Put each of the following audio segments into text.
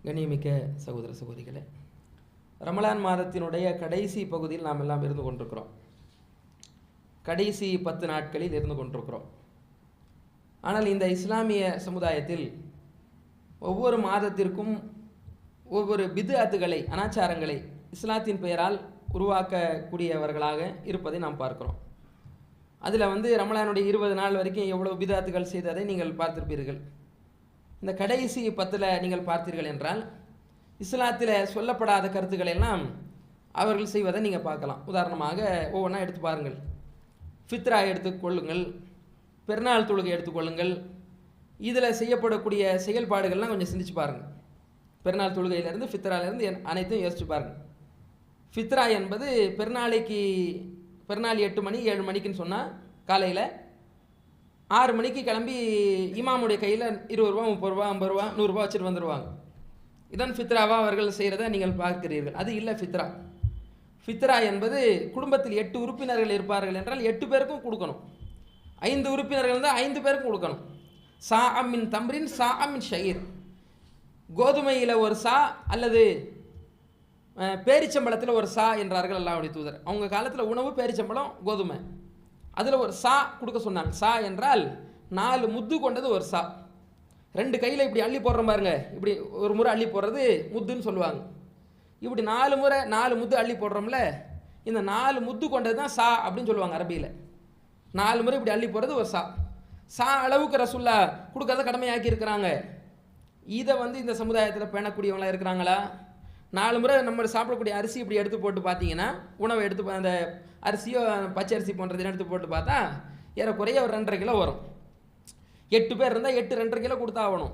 கண்ணியமிக்க சகோதர சகோதரிகளே, ரமலான் மாதத்தினுடைய கடைசி பகுதியில் நாம் எல்லாம் இருந்து கொண்டிருக்கிறோம். கடைசி 10 நாட்களில் இருந்து கொண்டிருக்கிறோம். ஆனால் இந்த இஸ்லாமிய சமுதாயத்தில் ஒவ்வொரு மாதத்திற்கும் ஒவ்வொரு பித்அத்துகளை, அனாச்சாரங்களை இஸ்லாத்தின் பெயரால் உருவாக்கக்கூடியவர்களாக இருப்பதை நாம் பார்க்கிறோம். அதில் ரமலானுடைய 20 நாள் வரைக்கும் எவ்வளவு பித்அத்துகள் செய்ததை நீங்கள் பார்த்திருப்பீர்கள். இந்த கடைசி 10ல் நீங்கள் பார்த்தீர்கள் என்றால் இஸ்லாத்தில் சொல்லப்படாத கருத்துக்களை எல்லாம் அவர்கள் செய்வதை நீங்கள் பார்க்கலாம். உதாரணமாக ஒவ்வொன்றா எடுத்து பாருங்கள். ஃபித்ரா எடுத்துக்கொள்ளுங்கள், பெருநாள் தொழுகை எடுத்துக்கொள்ளுங்கள். இதில் செய்யப்படக்கூடிய செயல்பாடுகள்லாம் கொஞ்சம் சிந்திச்சு பாருங்கள். பெருநாள் தொழுகையிலேருந்து ஃபித்ராலேருந்து அனைத்தும் யோசிச்சு பாருங்கள். ஃபித்ரா என்பது பெருநாள் 8 மணி 7 மணிக்குன்னு சொன்னால் காலையில் 6 மணிக்கு கிளம்பி இமாமுடைய கையில் 20 ரூபா 30 ரூபா 50 ரூபா 100 ரூபா வச்சுட்டு வந்துடுவாங்க. இதான் ஃபித்ராவாக அவர்கள் செய்கிறத நீங்கள் பார்க்கிறீர்கள். அது இல்லை ஃபித்ரா. ஃபித்ரா என்பது குடும்பத்தில் 8 உறுப்பினர்கள் இருப்பார்கள் என்றால் 8 பேருக்கும் கொடுக்கணும். 5 உறுப்பினர்கள் இருந்தால் 5 பேருக்கும் கொடுக்கணும். சா அம்மின் தம்ரின் சா அம்மின் ஷயீர். கோதுமையில் ஒரு சா அல்லது பேரிச்சம்பளத்தில் ஒரு சா என்றார்கள் அல்லாஹ்வுடைய தூதர். அவங்க காலத்தில் உணவு பேரிச்சம்பளம், கோதுமை. அதில் ஒரு சா கொடுக்க சொன்னாங்க. சா என்றால் 4 முத்து கொண்டது ஒரு சா. 2 கையில் இப்படி அள்ளி போடுறோம் பாருங்க, இப்படி ஒரு முறை அள்ளி போடுறது முத்துன்னு சொல்லுவாங்க. இப்படி 4 முறை 4 முத்து அள்ளி போடுறோம்ல, இந்த 4 முத்து கொண்டது தான் சா அப்படின்னு சொல்லுவாங்க அரபியில். 4 முறை இப்படி அள்ளி போடுறது ஒரு சா. சா அளவுக்கு ரசூல்லா கொடுக்கறத கடமையாக்கி இருக்கிறாங்க. இதை இந்த சமுதாயத்தில் பேணக்கூடியவங்களாக இருக்கிறாங்களா? 4 முறை நம்ம சாப்பிடக்கூடிய அரிசி இப்படி எடுத்து போட்டு பார்த்தீங்கன்னா, உணவை எடுத்து அந்த அரிசியோ பச்சை அரிசி போன்றதை எடுத்து போட்டு பார்த்தா ஏறக்குறைய ஒரு 2.5 கிலோ வரும். 8 பேர் இருந்தால் 8 2.5 கிலோ கொடுத்தாகணும்.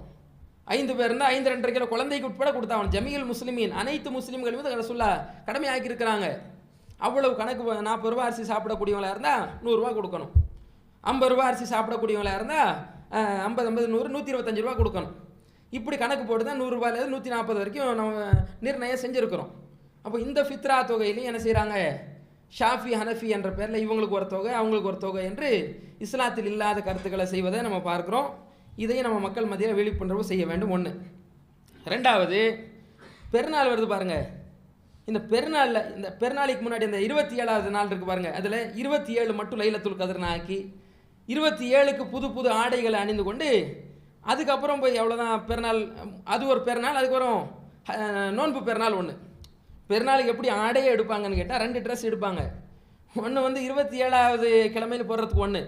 5 பேர் இருந்தால் 5 2.5 கிலோ குழந்தைக்கு உட்பட கொடுத்தாகணும். ஜமீல் முஸ்லிமீன், அனைத்து முஸ்லீம்கள் மீது ரசூல்லா கடமையாக்கி இருக்கிறாங்க. அவ்வளவு கணக்கு. 40 ரூபா அரிசி சாப்பிடக்கூடியவங்களாக இருந்தால் 100 ரூபா கொடுக்கணும். 50 ரூபா அரிசி சாப்பிடக்கூடியவங்களாக இருந்தால் 50 50 100 125 ரூபா கொடுக்கணும். இப்படி கணக்கு போட்டு தான் 100 ரூபாயிலேருந்து 140 வரைக்கும் நம்ம நிர்ணயம் செஞ்சுருக்கிறோம். அப்போ இந்த ஃபித்ரா தொகையிலையும் என்ன செய்கிறாங்க? ஷாஃபி ஹனஃபி என்ற பேரில் இவங்களுக்கு ஒரு தொகை அவங்களுக்கு ஒரு தொகை என்று இஸ்லாத்தில் இல்லாத கருத்துக்களை செய்வதை நம்ம பார்க்குறோம். இதையும் நம்ம மக்கள் மத்தியில் விழிப்புணர்வு செய்ய வேண்டும். 1. 2வது, பெருநாள் வருது பாருங்கள். இந்த பெருநாளைக்கு முன்னாடி இந்த 27வது நாள் இருக்குது பாருங்கள். அதில் 27 மட்டும் லைலத்துல் கத்ர்னு ஆக்கி 27க்கு புது புது ஆடைகளை அணிந்து கொண்டு அதுக்கப்புறம் போய் எவ்வளோதான் பெருநாள், அது ஒரு பெருநாள். அதுக்கப்புறம் நோன்பு பெருநாள் 1. பெருநாளுக்கு எப்படி ஆடையே எடுப்பாங்கன்னு கேட்டால் 2 ட்ரெஸ் எடுப்பாங்க. ஒன்று 27வது கிழமையில் போடுறதுக்கு 1,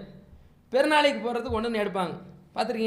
பெருநாளைக்கு போடுறதுக்கு 1ன்னு எடுப்பாங்க. பார்த்துருக்கீங்க?